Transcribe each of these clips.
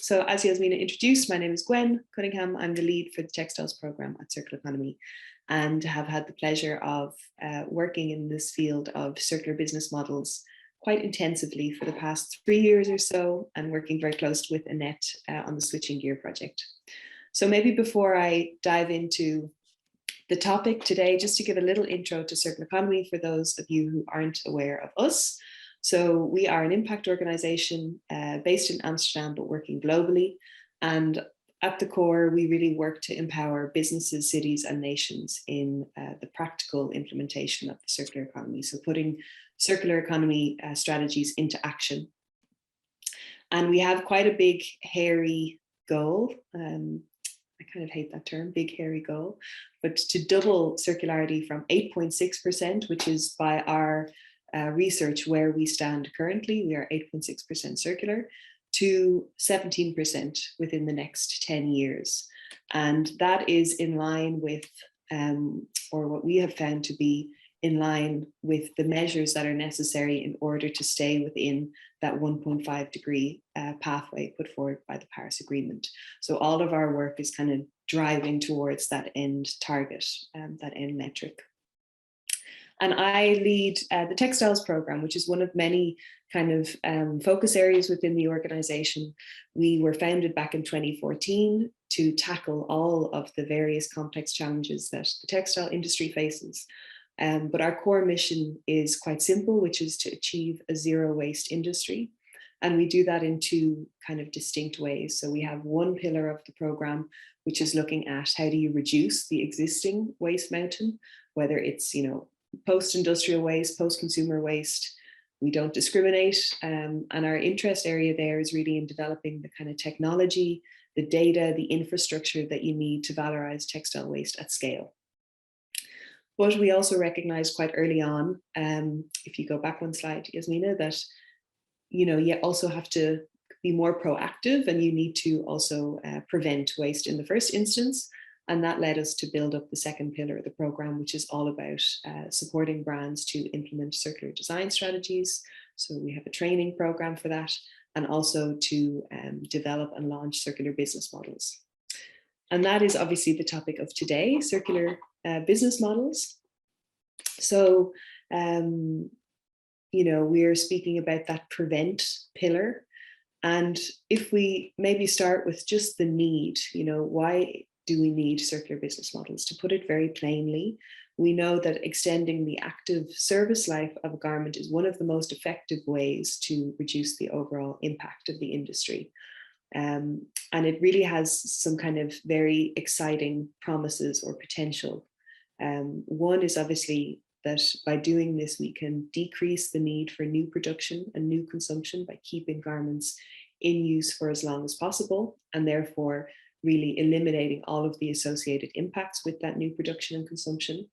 So as Yasmina introduced, my name is Gwen Cunningham. I'm the lead for the textiles program at Circular Economy and have had the pleasure of working in this field of circular business models quite intensively for the past 3 years or so, and working very close with Annette on the Switching Gear project. So maybe before I dive into the topic today, just to give a little intro to Circular Economy for those of you who aren't aware of us. So we are an impact organization based in Amsterdam, but working globally. And at the core, we really work to empower businesses, cities, and nations in the practical implementation of the circular economy. So putting circular economy strategies into action. And we have quite a big, hairy goal. I kind of hate that term, big, hairy goal, but to double circularity from 8.6%, which is by our research where we stand currently, we are 8.6% circular, to 17% within the next 10 years. And that is in line with, or what we have found to be in line with the measures that are necessary in order to stay within that 1.5 degree pathway put forward by the Paris Agreement. So all of our work is kind of driving towards that end target, that end metric. And I lead the textiles program, which is one of many kind of focus areas within the organization. We were founded back in 2014 to tackle all of the various complex challenges that the textile industry faces. But our core mission is quite simple, which is to achieve a zero waste industry. And we do that in two kind of distinct ways. So we have one pillar of the program, which is looking at how do you reduce the existing waste mountain, whether it's, post-industrial waste, post-consumer waste. We don't discriminate. And our interest area there is really in developing the kind of technology, the data, the infrastructure that you need to valorize textile waste at scale. But we also recognized quite early on, if you go back one slide, Yasmina, that you also have to be more proactive, and you need to also prevent waste in the first instance. And that led us to build up the second pillar of the program, which is all about supporting brands to implement circular design strategies. So we have a training program for that, and also to develop and launch circular business models. And that is obviously the topic of today, circular business models. So, we're speaking about that prevent pillar. And if we maybe start with just the need, why do we need circular business models? To put it very plainly, we know that extending the active service life of a garment is one of the most effective ways to reduce the overall impact of the industry. And it really has some kind of very exciting promises or potential. One is obviously that by doing this, we can decrease the need for new production and new consumption by keeping garments in use for as long as possible, and therefore really eliminating all of the associated impacts with that new production and consumption.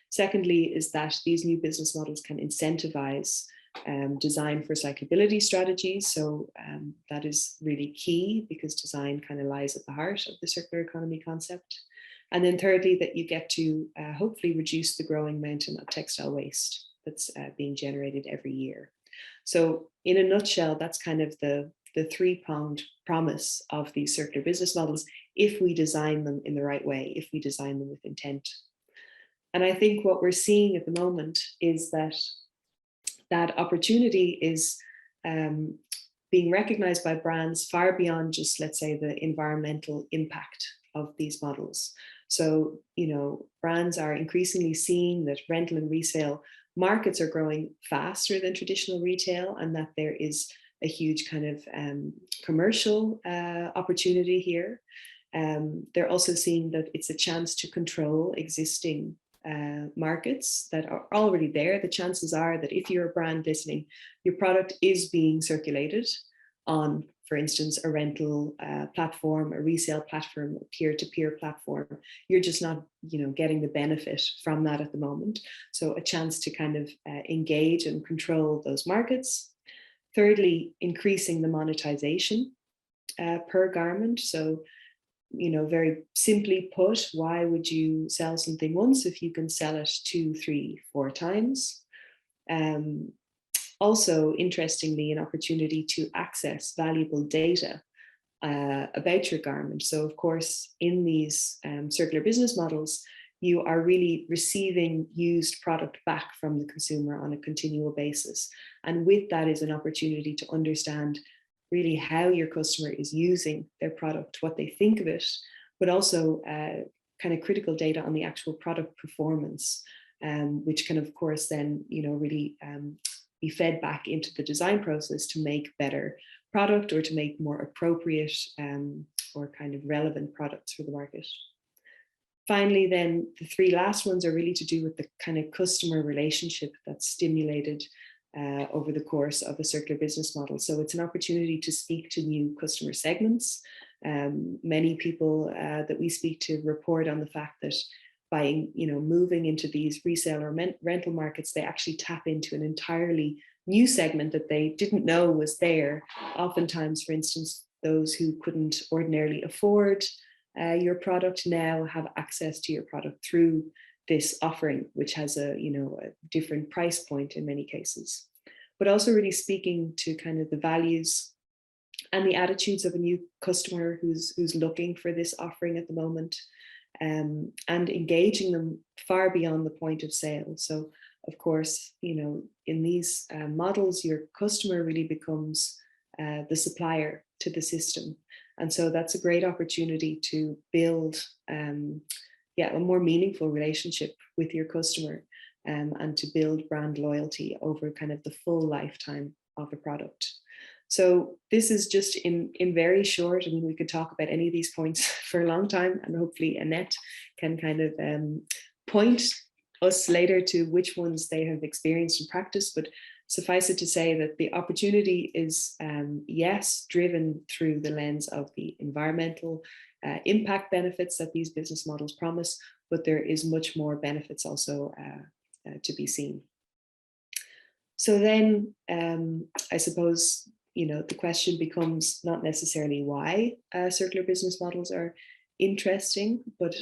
Secondly, is that these new business models can incentivize design for cyclability strategies. So that is really key, because design kind of lies at the heart of the circular economy concept. And then thirdly, that you get to hopefully reduce the growing mountain of textile waste that's being generated every year. So in a nutshell, that's kind of the three-pronged promise of these circular business models, if we design them in the right way, if we design them with intent. And I think what we're seeing at the moment is that opportunity is being recognized by brands far beyond just, let's say, the environmental impact of these models. So, brands are increasingly seeing that rental and resale markets are growing faster than traditional retail, and that there is a huge kind of commercial opportunity here. They're also seeing that it's a chance to control existing markets that are already there. The chances are that if you're a brand listening, your product is being circulated on, for instance, a rental platform, a resale platform, a peer-to-peer platform. You're just not, getting the benefit from that at the moment. So a chance to kind of engage and control those markets. Thirdly, increasing the monetization per garment. So, very simply put, why would you sell something once if you can sell it 2, 3, 4 times? Also, interestingly, an opportunity to access valuable data about your garment. So of course, in these circular business models, you are really receiving used product back from the consumer on a continual basis. And with that is an opportunity to understand really how your customer is using their product, what they think of it, but also kind of critical data on the actual product performance, which can of course then, really be fed back into the design process to make better product or to make more appropriate or kind of relevant products for the market. Finally, then the three last ones are really to do with the kind of customer relationship that's stimulated over the course of a circular business model. So it's an opportunity to speak to new customer segments. Many people that we speak to report on the fact that by moving into these resale or rental markets, they actually tap into an entirely new segment that they didn't know was there. Oftentimes, for instance, those who couldn't ordinarily afford your product now have access to your product through this offering, which has a different price point in many cases. But also really speaking to kind of the values and the attitudes of a new customer who's looking for this offering at the moment, and engaging them far beyond the point of sale. So of course, in these models, your customer really becomes the supplier to the system. And so that's a great opportunity to build a more meaningful relationship with your customer, and to build brand loyalty over kind of the full lifetime of a product. So this is just in very short. I mean, we could talk about any of these points for a long time, and hopefully Annette can kind of point us later to which ones they have experienced in practice. But suffice it to say that the opportunity is, yes, driven through the lens of the environmental impact benefits that these business models promise, but there is much more benefits also to be seen. So then I suppose, the question becomes not necessarily why circular business models are interesting, but,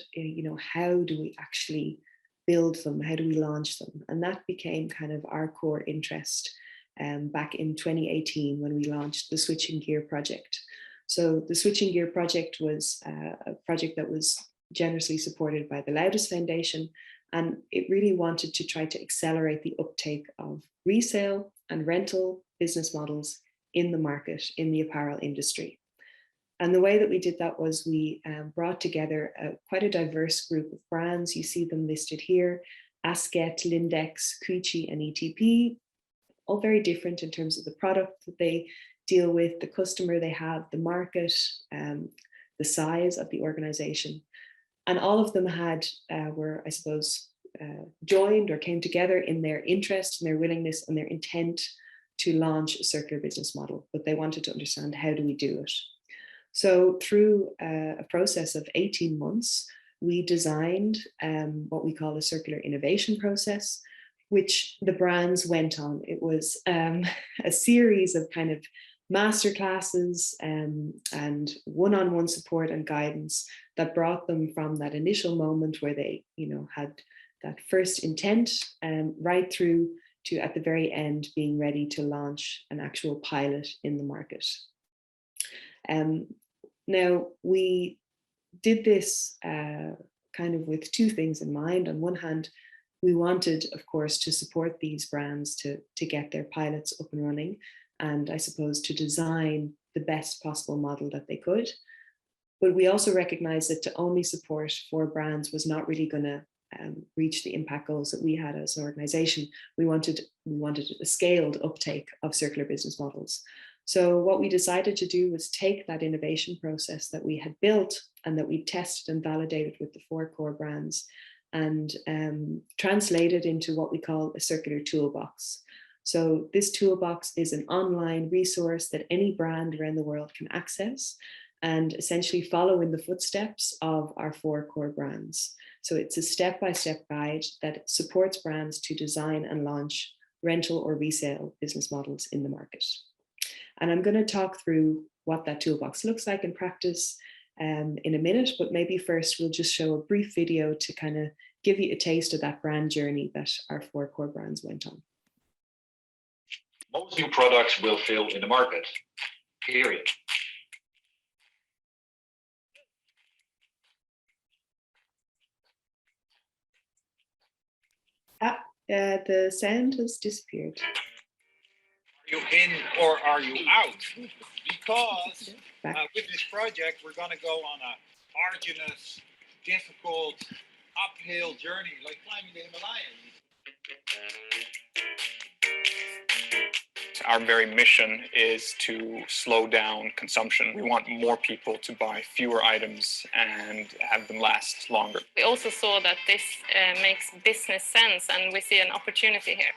how do we actually build them? How do we launch them? And that became kind of our core interest back in 2018 when we launched the Switching Gear project. So the Switching Gear project was a project that was generously supported by the Loudest Foundation, and it really wanted to try to accelerate the uptake of resale and rental business models in the market, in the apparel industry. And the way that we did that was we brought together quite a diverse group of brands. You see them listed here: Asket, Lindex, Kuyichi, and ETP, all very different in terms of the product that they deal with, the customer they have, the market, the size of the organization. And all of them were, I suppose, joined or came together in their interest and their willingness and their intent to launch a circular business model, but they wanted to understand, how do we do it? So through a process of 18 months, we designed what we call a circular innovation process, which the brands went on. It was a series of kind of masterclasses and one-on-one support and guidance that brought them from that initial moment where they, had that first intent right through to, at the very end, being ready to launch an actual pilot in the market. Now, we did this kind of with two things in mind. On one hand, we wanted, of course, to support these brands to get their pilots up and running, and I suppose to design the best possible model that they could. But we also recognized that to only support 4 brands was not really going to reach the impact goals that we had as an organization. We wanted a scaled uptake of circular business models. So what we decided to do was take that innovation process that we had built and that we tested and validated with the 4 core brands, and translate it into what we call a circular toolbox. So this toolbox is an online resource that any brand around the world can access and essentially follow in the footsteps of our 4 core brands. So it's a step-by-step guide that supports brands to design and launch rental or resale business models in the market. And I'm going to talk through what that toolbox looks like in practice in a minute, but maybe first we'll just show a brief video to kind of give you a taste of that brand journey that our 4 core brands went on. Most new products will fail in the market, period. The sound has disappeared. Are you in or are you out? Because with this project, we're going to go on a arduous, difficult, uphill journey, like climbing the Himalayas. Our very mission is to slow down consumption. We want more people to buy fewer items and have them last longer. We also saw that this makes business sense, and we see an opportunity here.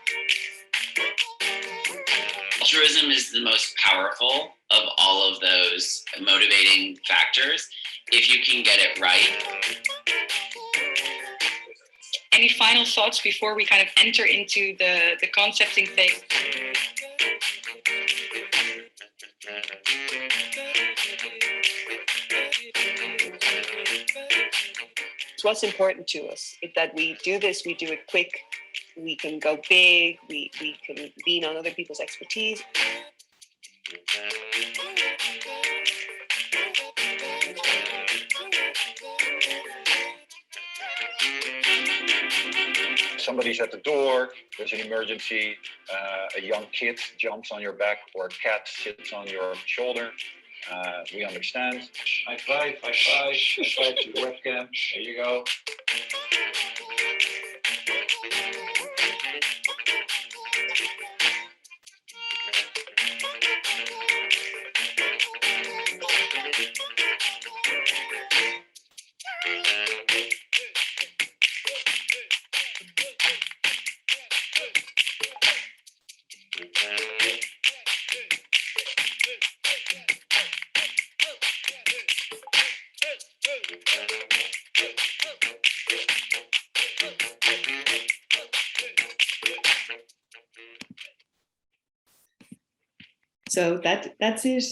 Altruism is the most powerful of all of those motivating factors if you can get it right. Any final thoughts before we kind of enter into the concepting phase? So what's important to us is that we do this, we do it quick, we can go big, we can lean on other people's expertise. Somebody's at the door, there's an emergency, a young kid jumps on your back or a cat sits on your shoulder. We understand. High five to the webcam. There you go. So that's it.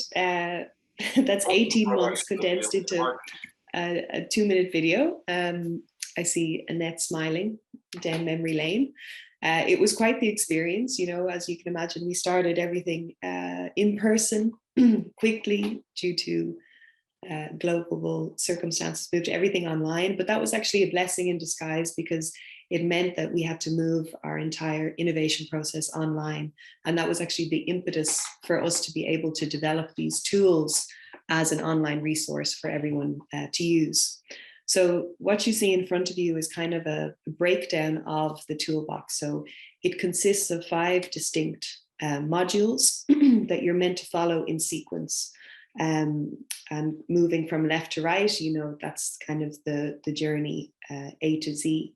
That's 18 months condensed into a 2-minute video. I see Annette smiling down memory lane. It was quite the experience, you know, as you can imagine. We started everything in person quickly due to global circumstances, moved everything online. But that was actually a blessing in disguise, because it meant that we had to move our entire innovation process online. And that was actually the impetus for us to be able to develop these tools as an online resource for everyone to use. So what you see in front of you is kind of a breakdown of the toolbox. So it consists of 5 distinct modules that you're meant to follow in sequence. And moving from left to right, you know, that's kind of the journey A to Z.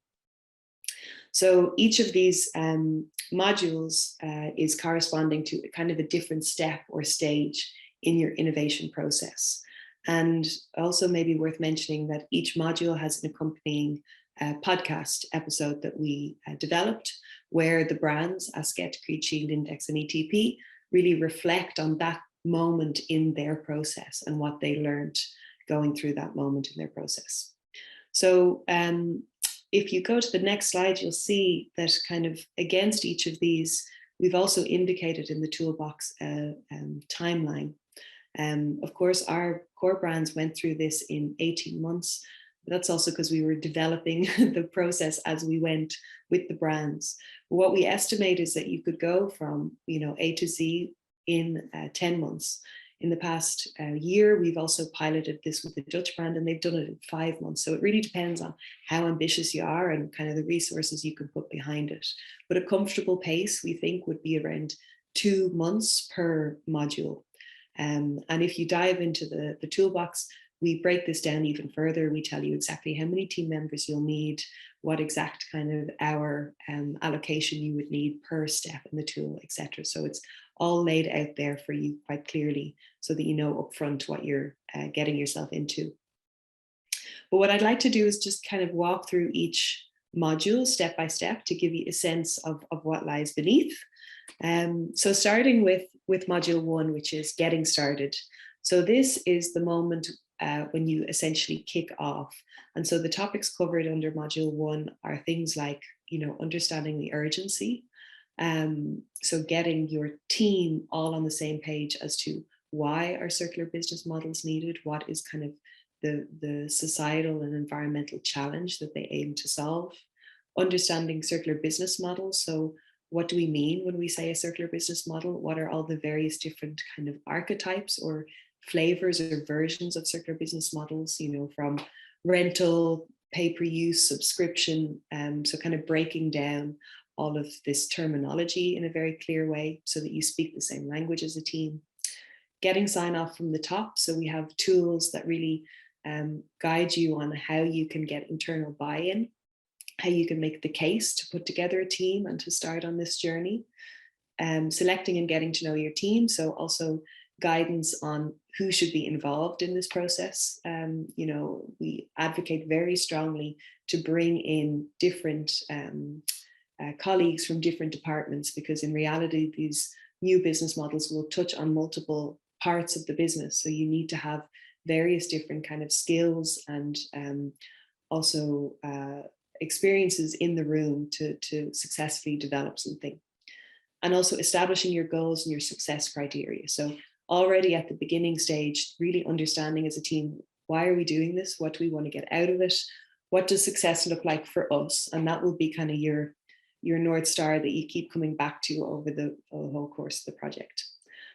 So each of these modules is corresponding to kind of a different step or stage in your innovation process. And also maybe worth mentioning that each module has an accompanying podcast episode that we developed, where the brands, Asket, Kuyichi, Lindex, and ETP, really reflect on that moment in their process and what they learned going through that moment in their process. So if you go to the next slide, you'll see that kind of against each of these, we've also indicated in the toolbox timeline. Of course, our core brands went through this in 18 months. But that's also because we were developing the process as we went with the brands. But what we estimate is that you could go from, you know, A to Z in 10 months. In the past year, we've also piloted this with the Dutch brand, and they've done it in 5 months. So it really depends on how ambitious you are and kind of the resources you can put behind it. But a comfortable pace, we think, would be around 2 months per module. And if you dive into the toolbox, we break this down even further. We tell you exactly how many team members you'll need, what exact kind of hour allocation you would need per step in the tool, etc. So it's all laid out there for you quite clearly, so that you know upfront what you're getting yourself into. But what I'd like to do is just kind of walk through each module step by step to give you a sense of what lies beneath. So starting with module 1, which is getting started. So this is the moment when you essentially kick off. And so the topics covered under module 1 are things like, you know, understanding the urgency. So getting your team all on the same page as to why are circular business models needed, what is kind of the societal and environmental challenge that they aim to solve. understanding circular business models. So what do we mean when we say a circular business model? What are all the various different kind of archetypes or flavors or versions of circular business models, you know, from rental, pay-per-use, subscription, so kind of breaking down all of this terminology in a very clear way so that you speak the same language as a team. Getting sign off from the top. So we have tools that really guide you on how you can get internal buy-in, how you can make the case to put together a team and to start on this journey. Selecting and getting to know your team. So also guidance on who should be involved in this process. You know, we advocate very strongly to bring in different colleagues from different departments, because in reality, these new business models will touch on multiple parts of the business. So you need to have various different kind of skills and also experiences in the room to successfully develop something. And also establishing your goals and your success criteria. So already at the beginning stage, really understanding as a team, why are we doing this? What do we want to get out of it? What does success look like for us? And that will be kind of your North Star that you keep coming back to over the whole course of the project.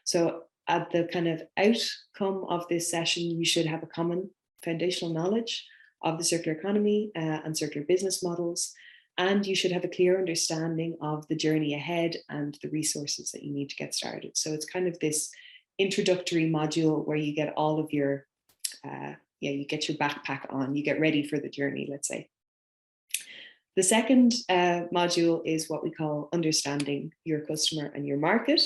So at the kind of outcome of this session, you should have a common foundational knowledge of the circular economy and circular business models. And you should have a clear understanding of the journey ahead and the resources that you need to get started. So it's kind of this introductory module where you get all of your, you get your backpack on, you get ready for the journey, let's say. The second module is what we call understanding your customer and your market.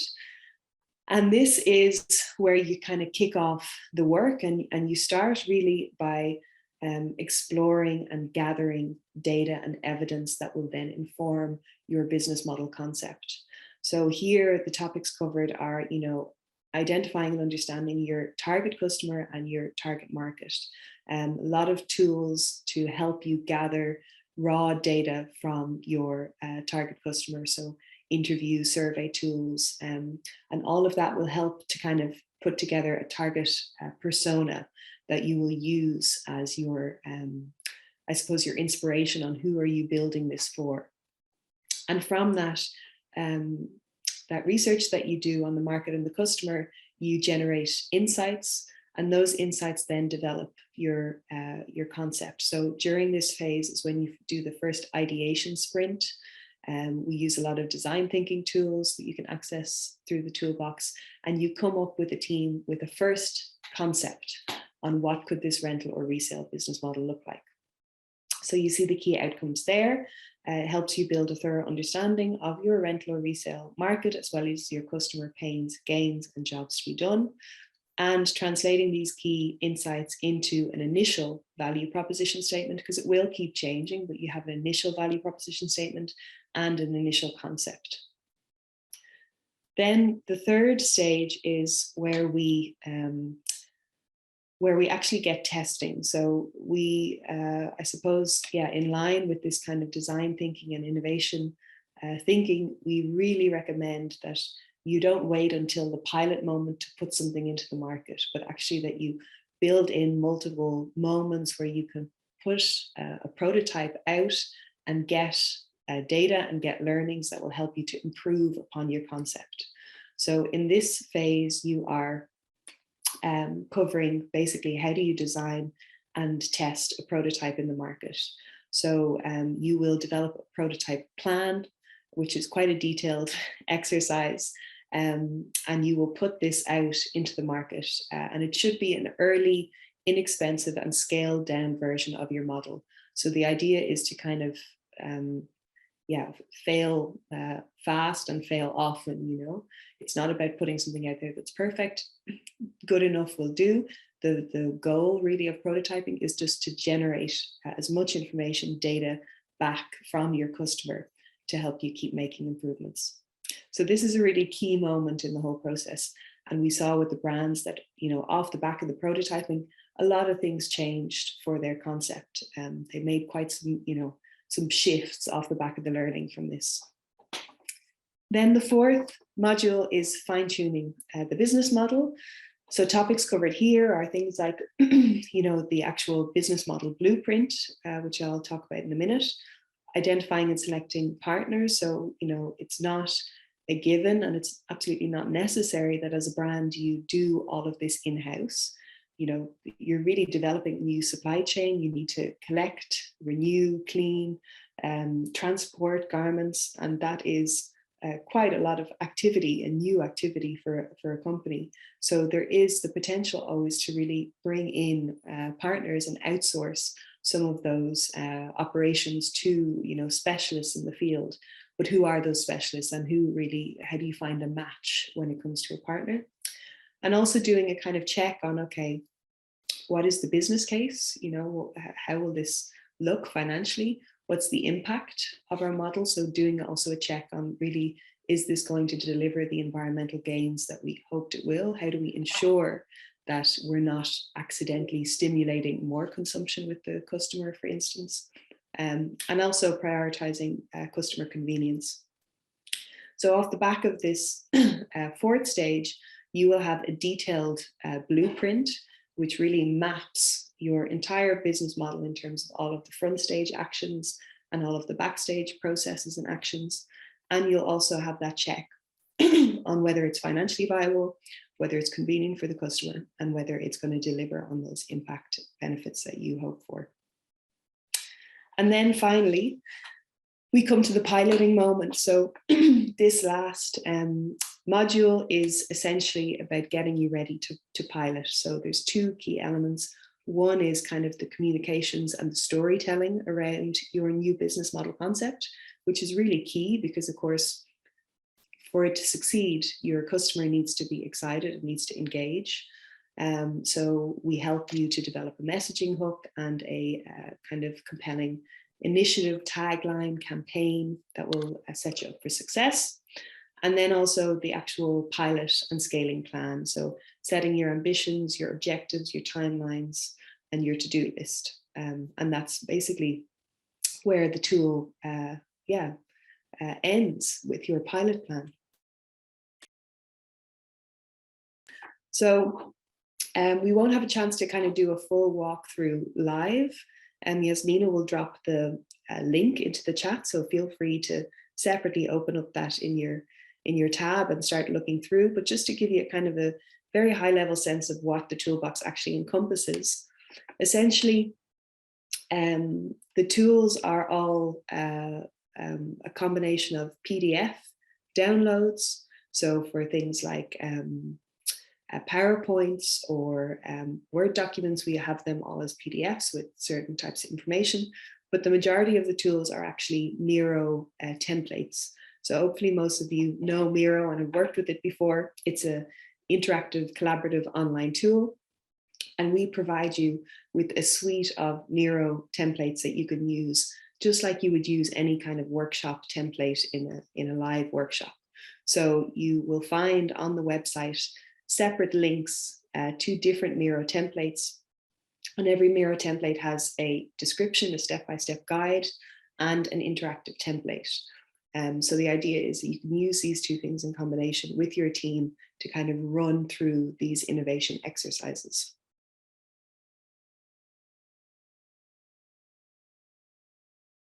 And this is where you kind of kick off the work and you start really by exploring and gathering data and evidence that will then inform your business model concept. So here the topics covered are, you know, identifying and understanding your target customer and your target market. A lot of tools to help you gather raw data from your target customer. So interview, survey tools, and all of that will help to kind of put together a target persona that you will use as your, I suppose, your inspiration on who are you building this for. And from that, that research that you do on the market and the customer, you generate insights, and those insights then develop your concept. So during this phase is when you do the first ideation sprint. We use a lot of design thinking tools that you can access through the toolbox, and you come up with a team with a first concept on what could this rental or resale business model look like. So you see the key outcomes there. It helps you build a thorough understanding of your rental or resale market, as well as your customer pains, gains, and jobs to be done, and translating these key insights into an initial value proposition statement, because it will keep changing, but you have an initial value proposition statement and an initial concept. Then the third stage is where we actually get testing. So we, I suppose, in line with this kind of design thinking and innovation thinking, we really recommend that you don't wait until the pilot moment to put something into the market, but actually that you build in multiple moments where you can put a prototype out and get data and get learnings that will help you to improve upon your concept. So in this phase, you are covering basically how do you design and test a prototype in the market. So you will develop a prototype plan, which is quite a detailed exercise, and you will put this out into the market, and it should be an early, inexpensive and scaled down version of your model. So the idea is to kind of fail fast and fail often. You know, it's not about putting something out there that's perfect. Good enough will do. The goal really of prototyping is just to generate as much information, data back from your customer to help you keep making improvements. So this is a really key moment in the whole process. And we saw with the brands that, you know, off the back of the prototyping, a lot of things changed for their concept. They made quite some, you know, some shifts off the back of the learning from this. Then the fourth module is fine-tuning the business model. So topics covered here are things like, you know, the actual business model blueprint, which I'll talk about in a minute. identifying and selecting partners. So, it's not a given, and it's absolutely not necessary that as a brand you do all of this in-house. You're really developing a new supply chain. You need to collect, renew, clean, transport garments, and that is quite a lot of activity and new activity for a company. So there is the potential always to really bring in partners and outsource some of those operations to specialists in the field. But who are those specialists, and how do you find a match when it comes to a partner? And also doing a kind of check on, okay, what is the business case? How will this look financially? What's the impact of our model? So doing also a check on, really, is this going to deliver the environmental gains that we hoped it will? How do we ensure that we're not accidentally stimulating more consumption with the customer, for instance? And also prioritizing customer convenience. So off the back of this fourth stage, you will have a detailed blueprint, which really maps your entire business model in terms of all of the front stage actions and all of the backstage processes and actions. And you'll also have that check on whether it's financially viable, whether it's convenient for the customer, and whether it's going to deliver on those impact benefits that you hope for. And then finally, we come to the piloting moment. So this last module is essentially about getting you ready to pilot. So there's two key elements. One is kind of the communications and the storytelling around your new business model concept, which is really key because, of course, for it to succeed, your customer needs to be excited, it needs to engage. So we help you to develop a messaging hook and a kind of compelling initiative, tagline, campaign that will set you up for success. And then also the actual pilot and scaling plan. So setting your ambitions, your objectives, your timelines, and your to-do list. And that's basically where the tool ends with your pilot plan. So we won't have a chance to kind of do a full walkthrough live. And Yasmina will drop the link into the chat, so feel free to separately open up that in your tab and start looking through. But just to give you a kind of a very high level sense of what the toolbox actually encompasses, essentially, the tools are all a combination of PDF downloads. So for things like PowerPoints or Word documents, we have them all as PDFs with certain types of information, but the majority of the tools are actually Miro templates. So hopefully most of you know Miro and have worked with it before. It's an interactive, collaborative online tool, and we provide you with a suite of Miro templates that you can use, just like you would use any kind of workshop template in a live workshop. So you will find on the website separate links to different Miro templates. And every Miro template has a description, a step-by-step guide, and an interactive template. So the idea is that you can use these two things in combination with your team to kind of run through these innovation exercises.